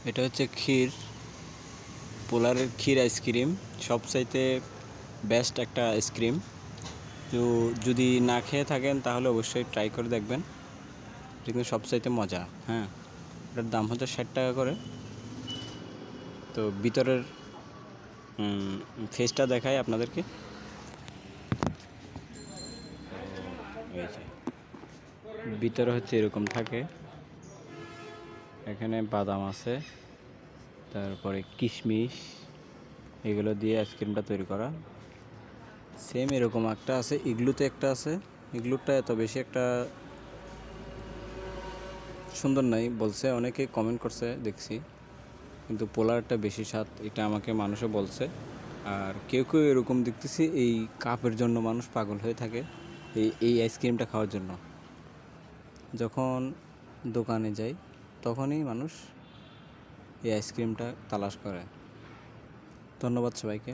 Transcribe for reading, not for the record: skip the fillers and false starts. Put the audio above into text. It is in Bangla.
এটা হচ্ছে ক্ষীর, পোলারের ক্ষীর আইসক্রিম। সবচাইতে বেস্ট একটা আইসক্রিম। তো যদি না খেয়ে থাকেন তাহলে অবশ্যই ট্রাই করে দেখবেন, এটা কিন্তু সবচাইতে মজা। হ্যাঁ, এটার দাম হচ্ছে 60 টাকা করে। তো ভিতরের ফেসটা দেখাই আপনাদেরকে। ভিতরে হচ্ছে এরকম থাকে, এখানে বাদাম আছে, তারপরে কিশমিশ, এগুলো দিয়ে আইসক্রিমটা তৈরি করা। সেম এরকম একটা আছে, ইগলুতে একটা আছে। ইগলুটা এত বেশি একটা সুন্দর নাই বলছে, অনেকে কমেন্ট করছে দেখছি, কিন্তু পোলারটা বেশি স্বাদ, এটা আমাকে মানুষে বলছে। আর কেউ কেউ এরকম দেখতেছি এই কাপের জন্য মানুষ পাগল হয়ে থাকে, এই আইসক্রিমটা খাওয়ার জন্য। যখন দোকানে যাই তখনই মানুষ এই আইসক্রিমটা তালাশ করে। ধন্যবাদ সবাইকে।